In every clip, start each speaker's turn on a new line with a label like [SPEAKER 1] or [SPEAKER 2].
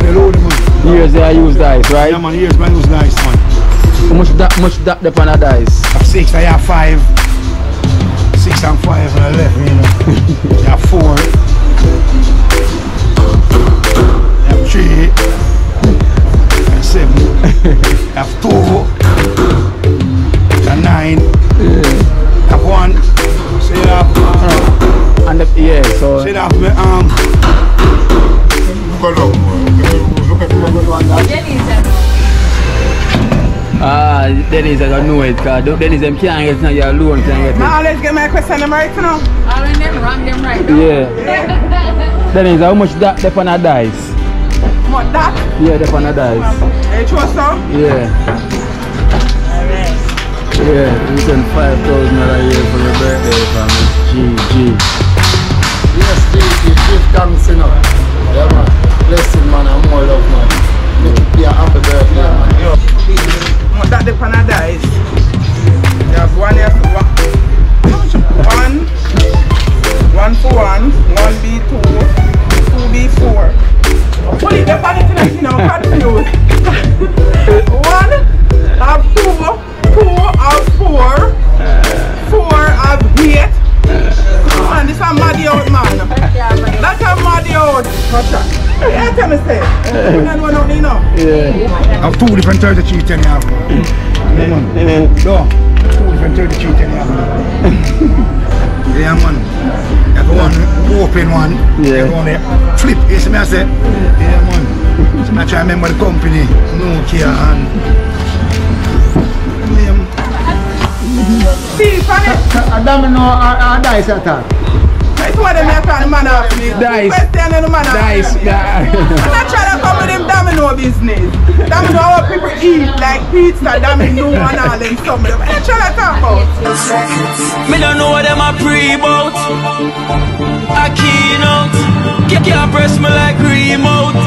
[SPEAKER 1] Yeah, load them, man.
[SPEAKER 2] Years they use dice, right?
[SPEAKER 1] Yeah, man, years man use dice, man.
[SPEAKER 2] How much that depend on dice?
[SPEAKER 1] I have 6, I have 5. 6 and 5 and 11, you know. I have 4. I have 3. I have 7. I have 2. I have 9. I have 1. So you have
[SPEAKER 2] and the, yeah, so
[SPEAKER 1] you have look
[SPEAKER 2] Dennis, I don't know it, because Dennis them can't get now, you're alone, can't get it.
[SPEAKER 3] I always get my question right now.
[SPEAKER 4] I will never wrong them right now.
[SPEAKER 2] Yeah. Dennis, how much that depend on dice?
[SPEAKER 3] What that?
[SPEAKER 2] Yeah, depend on dice.
[SPEAKER 3] You trust so?
[SPEAKER 2] Yeah. Yeah, you send 5,000 a year for your birthday, family. GG.
[SPEAKER 5] Yes, give thanks, you know. Yeah, man. Blessing, man, and more love, man. Make it be a happy birthday, man.
[SPEAKER 3] What that depend on dice? You have 1 here for 1. 1 for 1. 1B2. 2B4. Put it depend on it, you know, confused. 1 of 2. 2 of 4. 4 of 8. Man, this is a muddy out, man. That's a muddy out. Yeah, tell me, say. You don't know nothing, you know.
[SPEAKER 1] I have 2 different 33 10 you have. Yeah, man. No, 2 different 33 10 you have. Yeah, man. You have one open one.
[SPEAKER 2] Yeah.
[SPEAKER 1] You have one flip. You see me I say? Yeah, man. So I try to remember the company. Nokia and...
[SPEAKER 3] See, funny.
[SPEAKER 5] I don't know how dice attack.
[SPEAKER 3] It's what they make on the man off me.
[SPEAKER 2] Dice.
[SPEAKER 3] Question on the man off
[SPEAKER 2] Dice.
[SPEAKER 3] me. I'm not trying to come with them domino business. Domino how people eat like pizza, domino and all them some of them. I'm not trying to talk about.
[SPEAKER 6] Me don't know what them a pre-bout. A Kino. Can't press me like remote.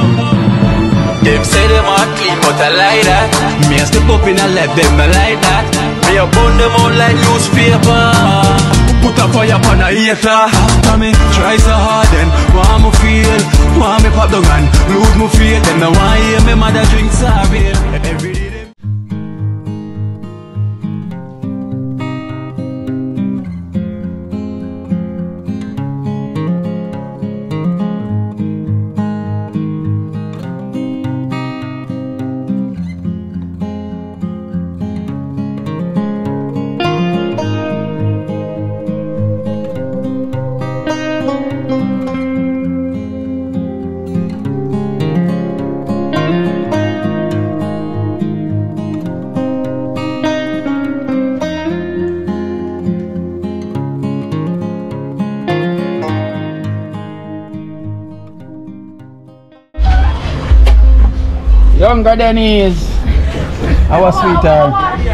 [SPEAKER 6] Them say them a clean, but I like that. Me a step up in a left, them I like that. Me a burn them out like newspaper. Put a fire upon a hater. After me try so hard, then want me feel, want me pop down and lose me faith. Them no want hear me mother drink sorry. Every day.
[SPEAKER 2] Younger Dennis. Our sweetheart.
[SPEAKER 3] I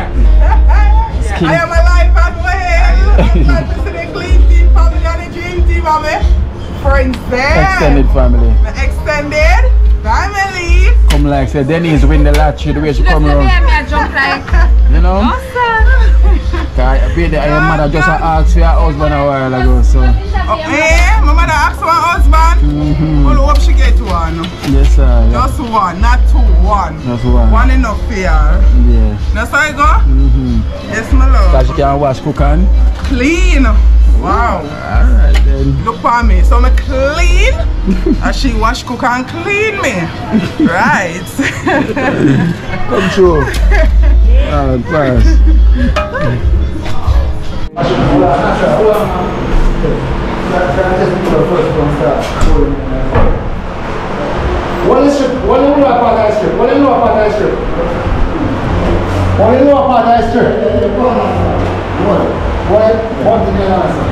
[SPEAKER 3] am alive as well. Glad to see the clean team family and the dream team of me. Friends there.
[SPEAKER 2] Extended family.
[SPEAKER 3] The extended family.
[SPEAKER 2] Come like say Dennis win the lottery the way she come around.
[SPEAKER 4] Jump like.
[SPEAKER 2] You know? Your mother just asked for your husband a while ago, so.
[SPEAKER 3] Yeah, my mother asked for her husband. Well, hope she get one.
[SPEAKER 2] Yes, sir. Yeah.
[SPEAKER 3] Just one, not 2, 1.
[SPEAKER 2] Just one.
[SPEAKER 3] One enough for her.
[SPEAKER 2] Yeah.
[SPEAKER 3] That's how I go? Yes, my love.
[SPEAKER 2] Because she can wash, cook and
[SPEAKER 3] clean. Wow.
[SPEAKER 2] Alright then.
[SPEAKER 3] Look for me. So I'm clean. And she wash, cook and clean me. Right.
[SPEAKER 2] come true. Alright, pass.
[SPEAKER 5] One strip, one in lower part of the strip, one in lower part of the strip. One in lower part of the strip. One to the answer.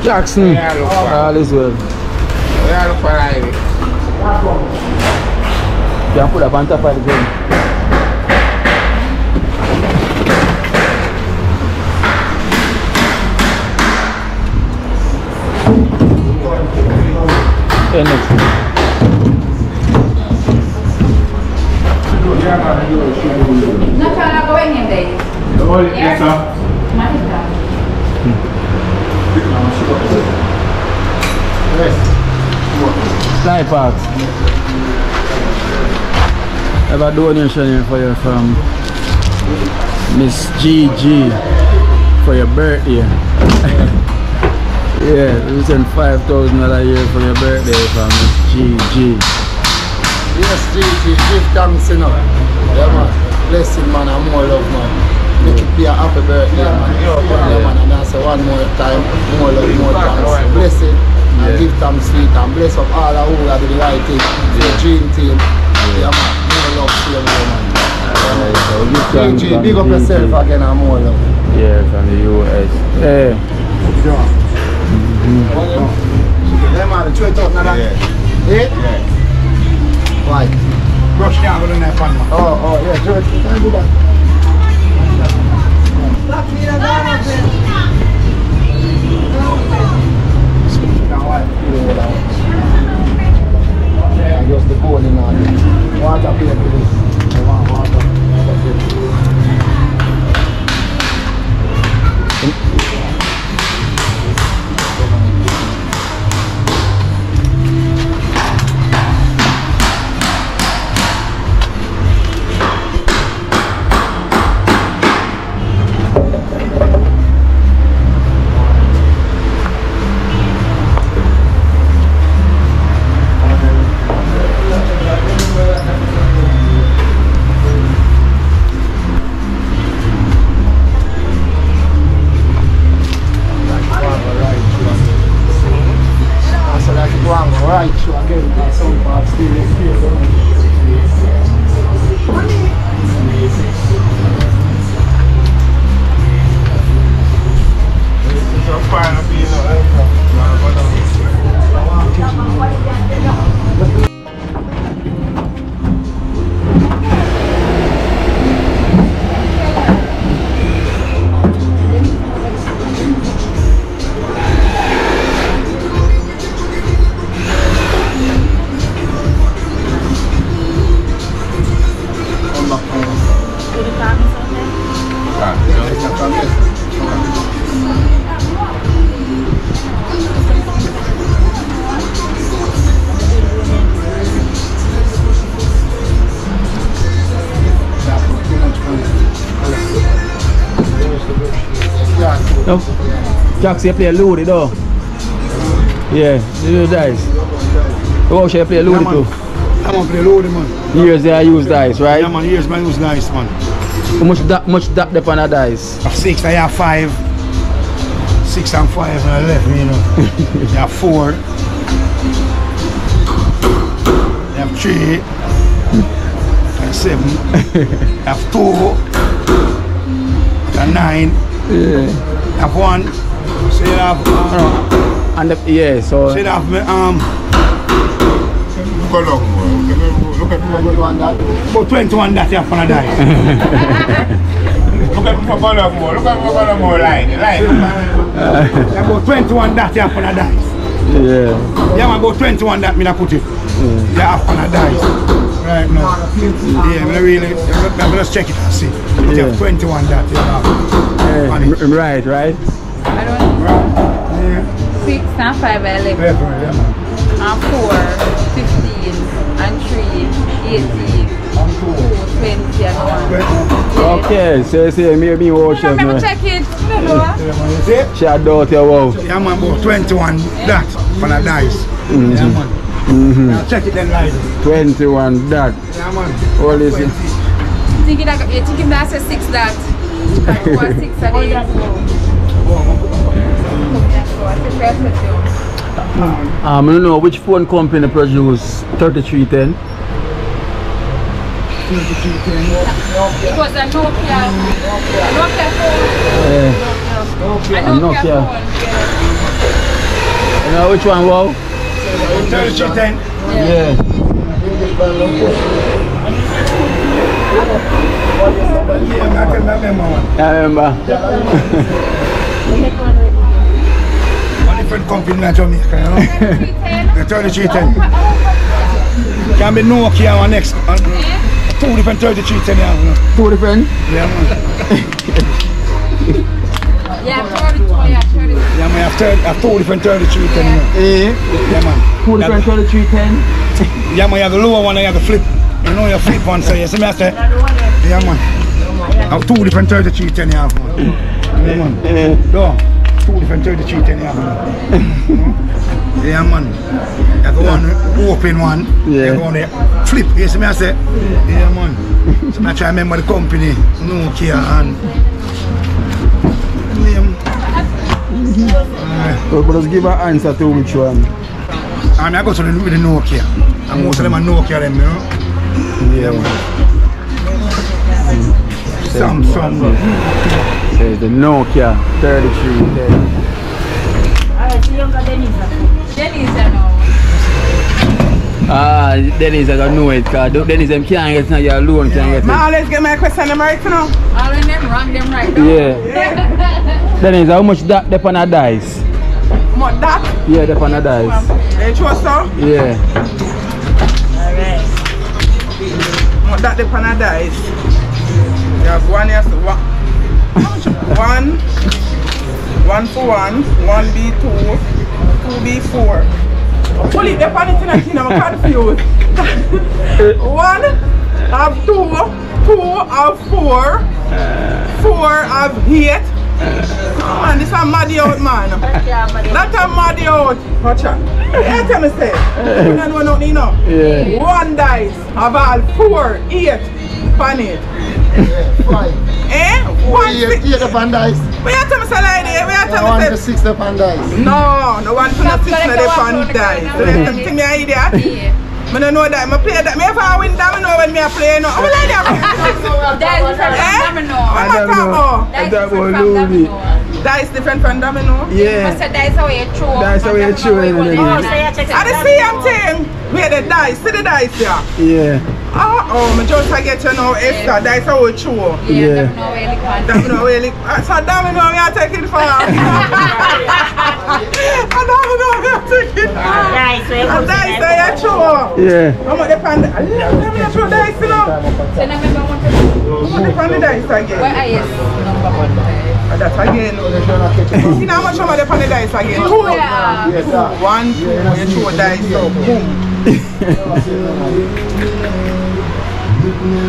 [SPEAKER 2] Jackson, all is well.
[SPEAKER 7] We are for life.
[SPEAKER 2] can put up on top of the gun. Okay, next.
[SPEAKER 4] Not all are going in there.
[SPEAKER 1] Yes, sir.
[SPEAKER 2] Slide parts. I have a donation here for you from Miss GG for your birthday. Yeah, we send $5,000 a year for your birthday from Miss GG.
[SPEAKER 5] Yes, GG, give thanks, you know. Yeah, man. Blessing, man, and more love, man. Make it be a happy birthday, man. Yeah, man, and I say one more time, more love, more thanks. Bless it, and give thanks sweet, and bless up all who have the right thing, the dream team. Yeah, man, more love to you, man. GG, big up yourself again, and more love.
[SPEAKER 2] Yeah, from the US. Hey.
[SPEAKER 5] Yeah, man, the 12,000. Yeah? Why?
[SPEAKER 1] Brush down with that pan, man.
[SPEAKER 5] Oh, yeah, George, you can do that. Yeah, just the bone in on it. Water plate with this. I want water.
[SPEAKER 2] No? Jax, you play Ludi though? Yeah, you use dice. How should you play Ludi too?
[SPEAKER 1] I'm gonna play Ludi, man.
[SPEAKER 2] Years I use dice, right?
[SPEAKER 1] Yeah, man, years man use dice, man.
[SPEAKER 2] How much that depend on dice?
[SPEAKER 1] Of 6, I have 5. 6 and 5 and 11, you know. I have 4. I have 3. I have 7. I have 2. I have 9.
[SPEAKER 2] Yeah.
[SPEAKER 1] I have 1. So you have
[SPEAKER 2] and the, yeah, so
[SPEAKER 1] you have look at about 21 that you have on a dice. Look at more line. About 21 that you have on a dice.
[SPEAKER 2] yeah.
[SPEAKER 1] Yeah, man, about 21 that me put it. You have on a dice. Right now. Yeah, I really just check it and see. You have 21 that you have.
[SPEAKER 2] Right.
[SPEAKER 4] I don't know. 6 and 5 I left. And 4, 15, and 3, 18, 2, 20 and 1.
[SPEAKER 2] Okay, so you say maybe watch it.
[SPEAKER 4] Let me check it.
[SPEAKER 2] She had doubt your wow.
[SPEAKER 1] Yeah, man, about 21 that on a dice. Yeah, man. Now check it then live.
[SPEAKER 2] 21 that.
[SPEAKER 1] Yeah, man.
[SPEAKER 2] What is it?
[SPEAKER 4] Thinking that says 6 that. What 6 that
[SPEAKER 2] I don't know which phone company produce 3310.
[SPEAKER 1] 3310.
[SPEAKER 4] It was a Nokia phone.
[SPEAKER 2] A Nokia. You know which one, wow?
[SPEAKER 1] 3310.
[SPEAKER 2] Yeah. I remember.
[SPEAKER 1] One different company in Jamaica, you know? The 3310. Can be Nokia one next. Two different 3310, you know?
[SPEAKER 2] Two different?
[SPEAKER 1] Yeah, man.
[SPEAKER 4] Yeah, 32, yeah, 32.
[SPEAKER 1] Yeah, man, I have two different 3310, you know? Yeah, man.
[SPEAKER 2] Two different 3310?
[SPEAKER 1] Yeah, man, you have the lower one and you have the flip. You know, you flip one, so you see me, I say? Yeah, man. I have two different 3310, you have, man. Yeah, man. No. Two different 3310 you have, man. Yeah, man. You have one open one, you have one flip, you see me, I say? Yeah, man. So I try to remember the company, Nokia and name.
[SPEAKER 2] But just give an answer to which one.
[SPEAKER 1] I mean, I go to the Nokia. And most of them are Nokia, them, you know? Yeah, man. Samsung.
[SPEAKER 2] There's the Nokia 3310.
[SPEAKER 4] Alright, so you got Denise now.
[SPEAKER 2] Ah, Denise, I don't know it, because Denise, them can't get it, your loan can't get it.
[SPEAKER 3] Man, let's get my question right now.
[SPEAKER 4] All of them wrong, them right now.
[SPEAKER 2] Yeah. Denise, how much that depend on dice?
[SPEAKER 3] What that?
[SPEAKER 2] Yeah, depend on dice.
[SPEAKER 3] You trust so?
[SPEAKER 2] Yeah.
[SPEAKER 3] Alright. What that depend on dice? You have one here, so one for one, 1B2, 2B4. Pull it up on it in a Kino, I'm confused. One of two, two of four, four of eight. Man, this is a muddy out, man. That's a muddy out. Watch out. You tell me, say. You don't know nothing, you know.
[SPEAKER 2] Yeah.
[SPEAKER 3] One dice of all 4, 8 pan it.
[SPEAKER 5] 5.
[SPEAKER 3] Eh?
[SPEAKER 5] 8 upon dice.
[SPEAKER 3] Where you tell me, say, like that? Where you tell me,
[SPEAKER 5] 1
[SPEAKER 3] say?
[SPEAKER 5] to 6 upon dice.
[SPEAKER 3] No, no one to not 6 upon dice. So you think me an idiot?
[SPEAKER 4] Yeah.
[SPEAKER 3] I don't know that. I play that. I ever win domino when I play. No, I'm like that.
[SPEAKER 4] That is different from domino.
[SPEAKER 3] What am I talking about?
[SPEAKER 4] That is
[SPEAKER 2] That
[SPEAKER 4] different
[SPEAKER 2] was
[SPEAKER 4] from
[SPEAKER 2] Louis.
[SPEAKER 4] domino.
[SPEAKER 3] That is different from domino.
[SPEAKER 2] Yeah.
[SPEAKER 4] So that is how you throw.
[SPEAKER 2] That's how you throw it, isn't it?
[SPEAKER 3] I the same thing. Where the dice. See the dice here.
[SPEAKER 2] Yeah.
[SPEAKER 3] Oh, I just get you know extra. That's how we throw.
[SPEAKER 2] Yeah.
[SPEAKER 4] Domino really fun.
[SPEAKER 3] Domino really. So domino we are taking for. Domino we are taking.
[SPEAKER 7] Dice, we
[SPEAKER 3] A dice that you throw.
[SPEAKER 2] Yeah.
[SPEAKER 3] How much depend? Let me throw dice, you know.
[SPEAKER 4] So now remember what to do.
[SPEAKER 3] How much depend the dice again?
[SPEAKER 4] What are you? Number 1.
[SPEAKER 3] That's again. You know how much depend the dice again? 2.
[SPEAKER 4] Yeah.
[SPEAKER 3] 1, 2. You throw dice, so boom.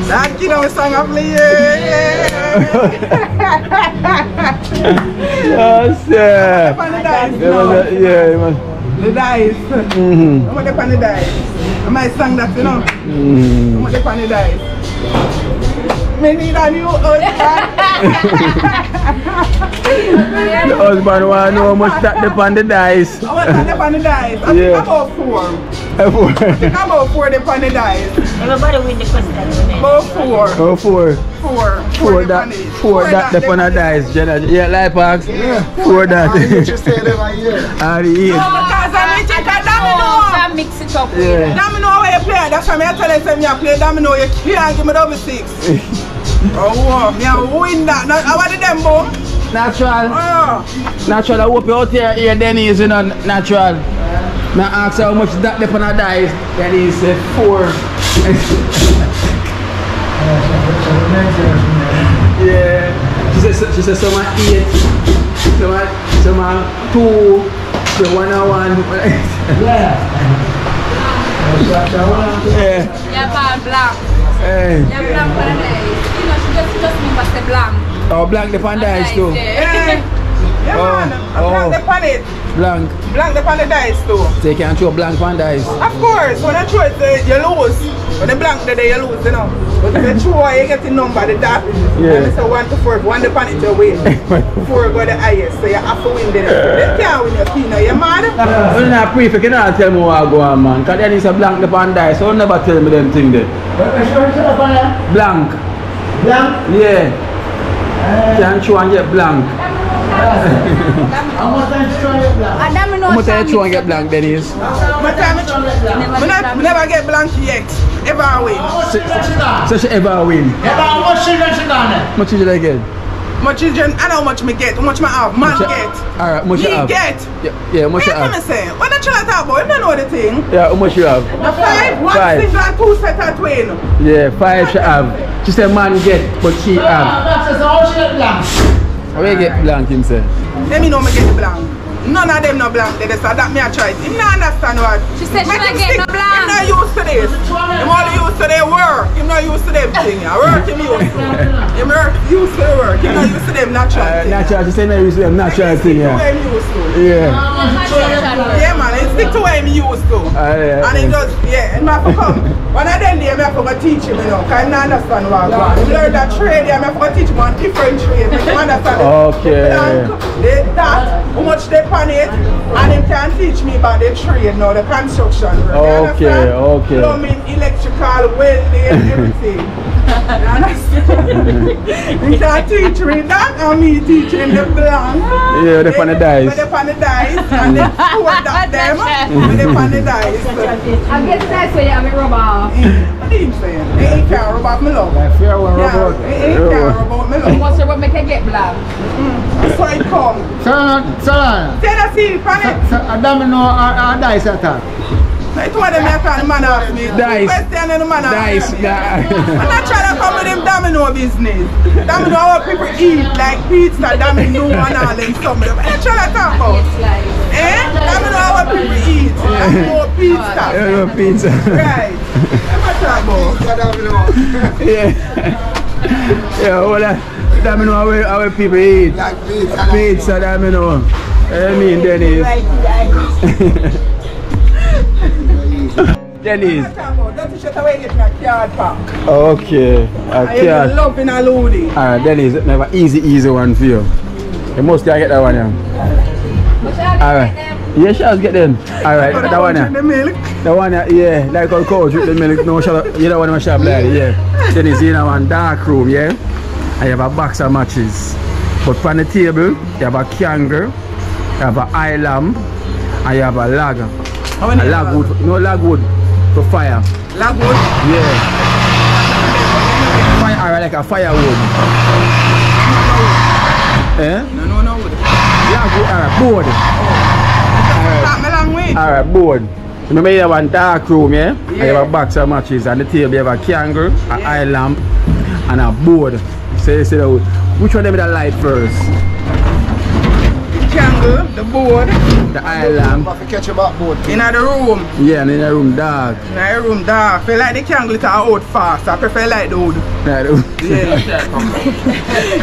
[SPEAKER 3] That Kino song I play.
[SPEAKER 2] Yes, yeah.
[SPEAKER 3] Depend the dice.
[SPEAKER 2] Yeah, it was.
[SPEAKER 3] The dice. How much depend the dice? I might sing that, you know. How much depend the dice? Me need a new husband.
[SPEAKER 2] The husband want to know how much that depend the dice.
[SPEAKER 3] How much that depend the dice? I think about 4. I think about 4 depend the dice.
[SPEAKER 7] Everybody win the question.
[SPEAKER 3] About 4.
[SPEAKER 2] Oh, 4.
[SPEAKER 3] 4
[SPEAKER 2] that depend on dice. Yeah, life packs.
[SPEAKER 3] Yeah.
[SPEAKER 2] 4 that.
[SPEAKER 5] You should stay there right here.
[SPEAKER 2] And the 8.
[SPEAKER 3] No, because I need to take domino.
[SPEAKER 4] So mix it up.
[SPEAKER 2] Yeah.
[SPEAKER 3] Domino where you play. That's why I tell you you play domino. You can't give me double 6. Oh, me I win that. How about the them, boy?
[SPEAKER 2] Natural.
[SPEAKER 3] Oh.
[SPEAKER 2] Natural, I hope you out here, Denise, you know, natural. Now ask her how much that depend on dice. Denise said 4. Yeah. She said some are 8, some are 2, the 1 and 1. Yeah. Yeah.
[SPEAKER 4] Yeah, black.
[SPEAKER 2] Hey.
[SPEAKER 4] Yeah, black for the dice. You know, she just remember say blank.
[SPEAKER 2] Oh, blank the pan dice too.
[SPEAKER 3] Yeah, man. Blank the pan it.
[SPEAKER 2] Blank.
[SPEAKER 3] Blank the pan the dice too.
[SPEAKER 2] So you can throw blank pan dice.
[SPEAKER 3] Of course, when I throw it, you lose. When the blank the day you lose, you know. But if you throw, you get the number, the dot.
[SPEAKER 2] Yeah.
[SPEAKER 3] And it's a 1 to 4. 1 the pan it your way. 4 go the highest, so you have to win the They can't win your Kino, you mad?
[SPEAKER 2] When I prefect, you cannot tell me what I go on, man. Because then it's a blank the pan dice, so never tell me them thing there. Blank.
[SPEAKER 5] Blank?
[SPEAKER 2] Yeah. Can't throw and get blank.
[SPEAKER 5] How much time you try to get blank?
[SPEAKER 2] How much time you throw and get blank, Denise?
[SPEAKER 3] I never get blank yet. ever win.
[SPEAKER 2] So she ever win.
[SPEAKER 5] How much children she got there?
[SPEAKER 2] How much children I get?
[SPEAKER 3] My children, I know how much me get, how much me have, man get.
[SPEAKER 2] Alright, much you have?
[SPEAKER 3] Get.
[SPEAKER 2] Yeah, how much you
[SPEAKER 3] What
[SPEAKER 2] have?
[SPEAKER 3] am I saying? When I try to talk about, you don't know the thing.
[SPEAKER 2] Yeah, how much you have?
[SPEAKER 3] The 5, 1 single and 2 set of twin.
[SPEAKER 2] Yeah, 5 she have. She said man get, but she have.
[SPEAKER 5] That's how she get blank.
[SPEAKER 2] Where you get blank him say?
[SPEAKER 3] Let me know me get the blank. None of them no blank there, so that me I try. Him not understand what.
[SPEAKER 4] She said she
[SPEAKER 3] Make
[SPEAKER 4] not
[SPEAKER 3] him
[SPEAKER 4] get
[SPEAKER 3] stick.
[SPEAKER 4] no blank.
[SPEAKER 3] Him not used to this. Him only used to their work. Him not used to them thing. Work him used to. Him used to the work. Him not used to them natural thing.
[SPEAKER 2] Natural, she said no use them natural thing,
[SPEAKER 3] Stick to
[SPEAKER 2] yeah.
[SPEAKER 3] where him used to.
[SPEAKER 2] Yeah.
[SPEAKER 3] Yeah man, he stick to where him used to.
[SPEAKER 2] Yeah.
[SPEAKER 3] And he just, yeah, and I have to come. When I then there, I have to teach him, you know, because I don't understand what I'm going. He learn that trade, I have to teach him on different trades. Make him understand
[SPEAKER 2] Okay.
[SPEAKER 3] the blank, the that, how much they pan it, and he can teach me about the trade now, the construction work. You
[SPEAKER 2] Okay,
[SPEAKER 3] understand?
[SPEAKER 2] okay.
[SPEAKER 3] Plumbing, electrical, welding, everything. You understand? He can teach me that, and me teaching the blank.
[SPEAKER 2] Yeah, they pan the dice.
[SPEAKER 3] When they pan the dice, and they pour that them, when they pan the dice.
[SPEAKER 4] I guess that's where you have it rub off.
[SPEAKER 3] What are you saying? He can't rub off my love.
[SPEAKER 2] Fair one, Robert.
[SPEAKER 3] He can't rub off my love.
[SPEAKER 4] What's the rub make it get black?
[SPEAKER 3] So it come.
[SPEAKER 5] Salon.
[SPEAKER 3] Tennessee, pan it.
[SPEAKER 5] I don't know our dice attack.
[SPEAKER 3] It's one of them I call the man ask me.
[SPEAKER 2] Dice.
[SPEAKER 3] Question and the man
[SPEAKER 2] Dice.
[SPEAKER 3] ask me. I'm not trying to come with them domino business. Domino how people eat like pizza, domino and all them stuff. I'm not trying to talk about. Domino how people eat. Domino pizza.
[SPEAKER 2] Yeah, pizza.
[SPEAKER 3] Right. I'm not talking about.
[SPEAKER 2] Yeah. Yeah, well, that me know how people eat.
[SPEAKER 5] Like pizza.
[SPEAKER 2] Pizza, that me know. I mean, Dennis. Dennis.
[SPEAKER 3] Don't shut away get my card pack.
[SPEAKER 2] Okay.
[SPEAKER 3] I love in a loading.
[SPEAKER 2] Alright, Dennis, never easy one for you. You must get that one, yeah. Alright. Yeah, shall get them. Alright, that one, yeah.
[SPEAKER 3] The milk.
[SPEAKER 2] The one, yeah, like our coach with the milk. No, shut up. You don't want to shop like yeah. Dennis, you know, one dark room, yeah. And you have a box of matches. But on the table, you have a kangaroo, you have an eye lamp, and you have a log.
[SPEAKER 3] How many
[SPEAKER 2] a logwood, no logwood for fire.
[SPEAKER 3] Logwood?
[SPEAKER 2] Yeah. Fire, like a firewood. Eh?
[SPEAKER 3] No wood.
[SPEAKER 2] Logwood, alright, board.
[SPEAKER 3] Start me long way.
[SPEAKER 2] Alright, board. Remember you have one dark room, yeah? And you have a box of matches. On the table you have a kangaroo, an eye lamp, and a board. So you say, which one of them the light first?
[SPEAKER 3] The kangaroo, the board.
[SPEAKER 2] The eye lamp.
[SPEAKER 5] If you catch your backboard.
[SPEAKER 3] In the room.
[SPEAKER 2] Yeah, and in the room dark.
[SPEAKER 3] In the room dark. I feel like the kangaroo it out fast. I prefer like the wood. Yeah.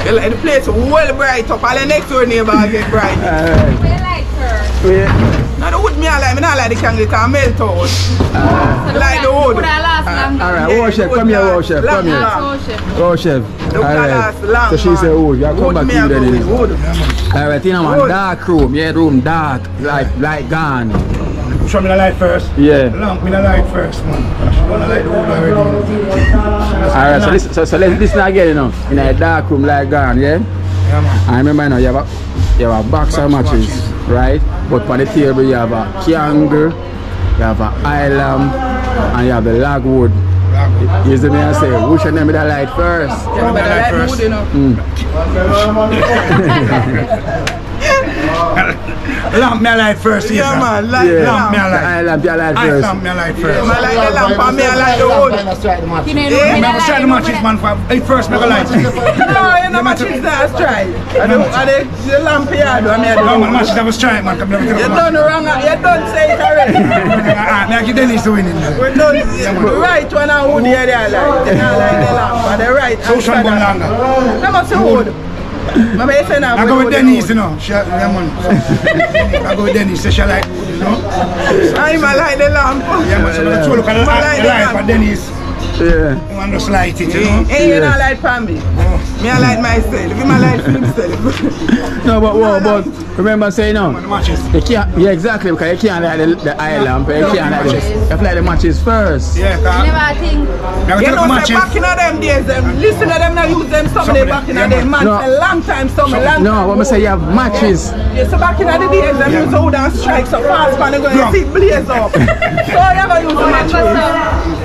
[SPEAKER 3] You like the place well bright up. All the next door neighbor get bright.
[SPEAKER 2] Alright.
[SPEAKER 4] Where like her?
[SPEAKER 2] Wait.
[SPEAKER 3] Now the wood me I like. Me not like the kangaroo it melt out.
[SPEAKER 4] So
[SPEAKER 3] Like the wood.
[SPEAKER 4] Would I last longer?
[SPEAKER 2] Alright,
[SPEAKER 3] Yeah,
[SPEAKER 2] War Chef,
[SPEAKER 3] wood
[SPEAKER 2] come here,
[SPEAKER 3] last
[SPEAKER 2] War Chef,
[SPEAKER 3] long,
[SPEAKER 2] come here.
[SPEAKER 3] long.
[SPEAKER 4] So chef.
[SPEAKER 2] War Chef.
[SPEAKER 3] Look at last long,
[SPEAKER 2] So she
[SPEAKER 3] man.
[SPEAKER 2] said, oh, you come
[SPEAKER 3] Wood
[SPEAKER 2] back
[SPEAKER 3] me
[SPEAKER 2] in
[SPEAKER 3] I go
[SPEAKER 2] there.
[SPEAKER 3] with wood.
[SPEAKER 2] Alright, you know, one
[SPEAKER 3] Wood.
[SPEAKER 2] dark room. Yeah, room dark. Light gone.
[SPEAKER 1] Show me the light first.
[SPEAKER 2] Yeah.
[SPEAKER 1] Lamp me the light first, man. I want to light the wood already.
[SPEAKER 2] Alright, so let's listen again, you know. In a dark room, light gone, yeah?
[SPEAKER 1] Yeah, man.
[SPEAKER 2] I remember now you have a box of matches, right? But on the table you have a kangaroo, you have an eye lamp, and you have the logwood. You see me I say, which one of them be the light first?
[SPEAKER 3] Yeah, but I like the wood, you know.
[SPEAKER 1] Lamp me a light first,
[SPEAKER 3] Yeah, man. Like
[SPEAKER 2] Yeah.
[SPEAKER 1] Lamp me a
[SPEAKER 2] The
[SPEAKER 1] light.
[SPEAKER 2] eye lamp, you light
[SPEAKER 1] I
[SPEAKER 2] first.
[SPEAKER 1] lamp me a light
[SPEAKER 3] I
[SPEAKER 1] first.
[SPEAKER 3] like the lamp and me I like the wood.
[SPEAKER 4] You know,
[SPEAKER 3] Yeah,
[SPEAKER 1] I'm gonna try the matches, man. First, make a light.
[SPEAKER 3] No, you know much is that strike. The lamp here, I do.
[SPEAKER 1] No, man, matches have a strike, man. Come
[SPEAKER 3] You done wrong, you done say it already.
[SPEAKER 1] Me I give Dennis the winning.
[SPEAKER 3] We done the right one and wood here they are like. They not like the lamp, but the right.
[SPEAKER 1] So should go longer.
[SPEAKER 3] That must be wood. Maybe you say now.
[SPEAKER 1] I go with Dennis, you know. Yeah, man. I go with Dennis, she like wood, you know.
[SPEAKER 3] I'm like the lamp.
[SPEAKER 1] Yeah, man. So let's look at the light for Dennis.
[SPEAKER 2] Yeah.
[SPEAKER 1] You want to light it, you know.
[SPEAKER 3] Hey, you not like for me. Me I like myself. If I like for himself.
[SPEAKER 2] No, but remember saying now,
[SPEAKER 1] The matches.
[SPEAKER 2] you can't, yeah, exactly, because you can't light the eye lamp, you can't light this. You have to light the matches first.
[SPEAKER 1] Yeah,
[SPEAKER 4] You never think.
[SPEAKER 3] You know, say back in them days, listen to them now use them some day back in them man
[SPEAKER 2] No.
[SPEAKER 3] a long time, some long time.
[SPEAKER 2] No, what I say, you have matches.
[SPEAKER 3] Yeah, so back in the days, them use hold and strike so fast, man, they go and see it blaze up. So you ever use the matches?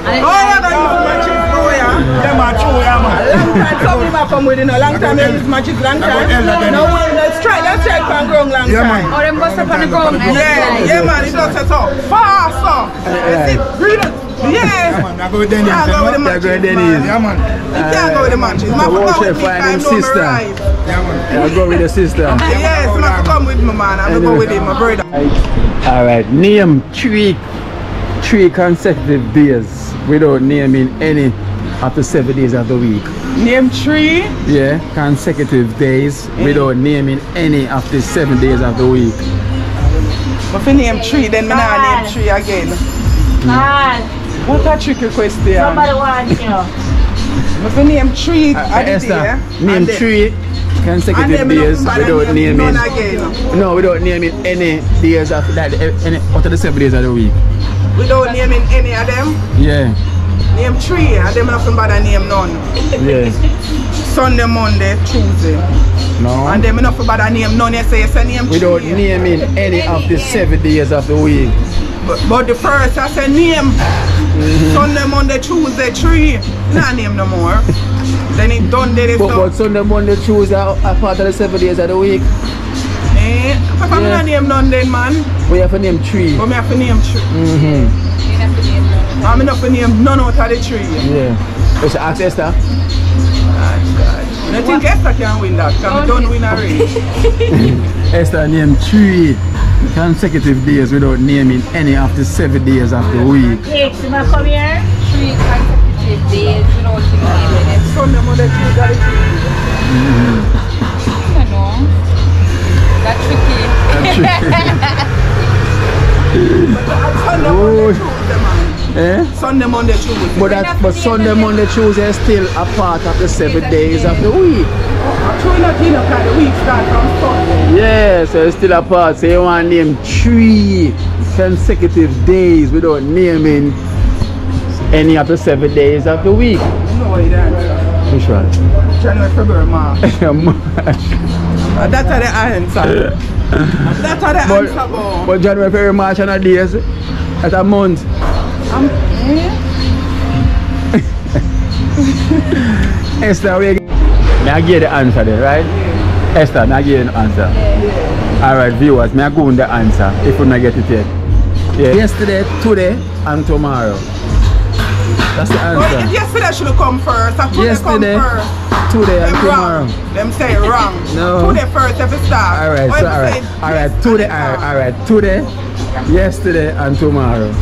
[SPEAKER 3] Oh, you ever time something I come with, you know. Long time, this match is long time. No one, let's try from ground long time.
[SPEAKER 4] Oh, them bust up on the ground.
[SPEAKER 3] Yeah, man, it does set up. Fast up. Yeah.
[SPEAKER 1] I go with Dennis.
[SPEAKER 3] I go with the matches.
[SPEAKER 1] Yeah, man.
[SPEAKER 3] You can't go with the matches. Man,
[SPEAKER 2] watch her find him sister.
[SPEAKER 1] Yeah, man.
[SPEAKER 2] I'll go with the sister.
[SPEAKER 3] Yes, man, come with me, man. I'm going to go with him, my brother.
[SPEAKER 2] Alright, name three consecutive days without naming any of the 7 days of the week.
[SPEAKER 3] Name 3?
[SPEAKER 2] Yeah, consecutive days without naming any of the 7 days of the week.
[SPEAKER 3] If I name 3, then I not name 3 again. What a tricky question.
[SPEAKER 7] Somebody wants you.
[SPEAKER 3] If I name 3
[SPEAKER 2] Esther, name 3 consecutive days without naming
[SPEAKER 3] none again.
[SPEAKER 2] No, without naming any days of that, any out of the 7 days of the week.
[SPEAKER 3] Without naming any of them?
[SPEAKER 2] Yeah.
[SPEAKER 3] Name 3 and them nothing but I name none.
[SPEAKER 2] Yeah.
[SPEAKER 3] Sunday, Monday, Tuesday.
[SPEAKER 2] No.
[SPEAKER 3] And them nothing but I name none. You say name 3.
[SPEAKER 2] Without naming any of the 7 days of the week.
[SPEAKER 3] But the first I say name Sunday, Monday, Tuesday, 3. Not name no more. Then it done did it.
[SPEAKER 2] But Sunday, Monday, Tuesday are part of the 7 days of the week.
[SPEAKER 3] If I'm not name none then, man.
[SPEAKER 2] We have to name 3.
[SPEAKER 3] But I have to name 3. I'm not to name none out of the 3.
[SPEAKER 2] Yeah. Let's ask Esther.
[SPEAKER 3] I think Esther can win that, because we don't win a race.
[SPEAKER 2] Esther named 3 consecutive days without naming any of the 7 days of the week.
[SPEAKER 7] Yes, you must come here.
[SPEAKER 4] 3 consecutive days without naming it.
[SPEAKER 3] Sunday, Monday, Tuesday, 3.
[SPEAKER 4] I know. That's tricky.
[SPEAKER 3] Sunday, Monday, Tuesday, man. Sunday, Monday, Tuesday.
[SPEAKER 2] But Sunday, Monday, Tuesday is still a part of the 7 days of the week.
[SPEAKER 3] Actually, not in the week start from Sunday.
[SPEAKER 2] Yeah, so it's still a part. So you want to name 3 consecutive days without naming any of the 7 days of the week.
[SPEAKER 3] No, it ain't.
[SPEAKER 2] Which one?
[SPEAKER 3] January, February, March. That's the answer. That's the answer.
[SPEAKER 2] But January, February, March and a days. That's a month. Esther, may I give the answer there, right? Esther, may I give you the answer? Alright, viewers, may I go on the answer if we may get it yet. Yeah. Yesterday, today, and tomorrow. That's the answer.
[SPEAKER 3] Well, yesterday should have come first.
[SPEAKER 2] Yesterday,
[SPEAKER 3] come first.
[SPEAKER 2] Today, and tomorrow.
[SPEAKER 3] Them say it wrong.
[SPEAKER 2] No.
[SPEAKER 3] Today first, every start.
[SPEAKER 2] Alright, so alright, today, alright, today, yesterday, and tomorrow.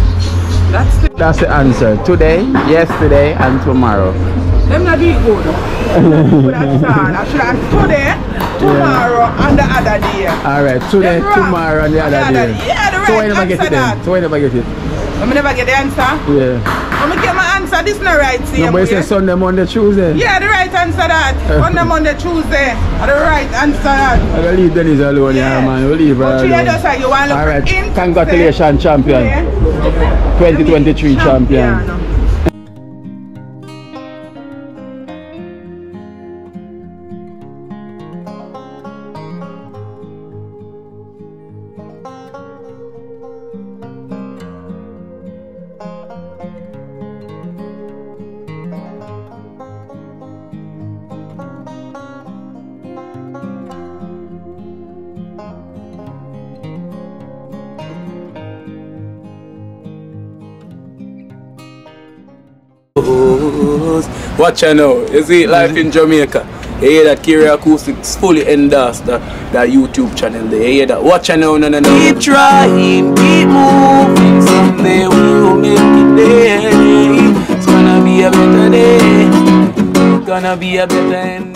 [SPEAKER 2] That's the answer. Today, yesterday, and tomorrow.
[SPEAKER 3] Them not doing good. I should have today, tomorrow, and the other day.
[SPEAKER 2] Alright, today, tomorrow, and the other day.
[SPEAKER 3] Yeah, the right
[SPEAKER 2] so why never get
[SPEAKER 3] answer
[SPEAKER 2] it then? So why never get it?
[SPEAKER 3] I never get the answer?
[SPEAKER 2] Yeah.
[SPEAKER 3] I'm going to get my answer. This is not right.
[SPEAKER 2] No, but you say Sunday, Monday, Tuesday.
[SPEAKER 3] Yeah, the right answer that. Sunday, Monday, Tuesday. The right answer that.
[SPEAKER 2] I'm going to leave Denise alone, yeah, man. We'll leave her alone.
[SPEAKER 3] Alright,
[SPEAKER 2] congratulations, champion. Yeah. 2023 champion.
[SPEAKER 8] Watch out now, you see life in Jamaica. You hear that Kira Acoustics fully endorsed that YouTube channel there. You hear that? Watch out now, no. Keep trying, keep moving. Someday we will make it there. It's gonna be a better day. It's gonna be a better end.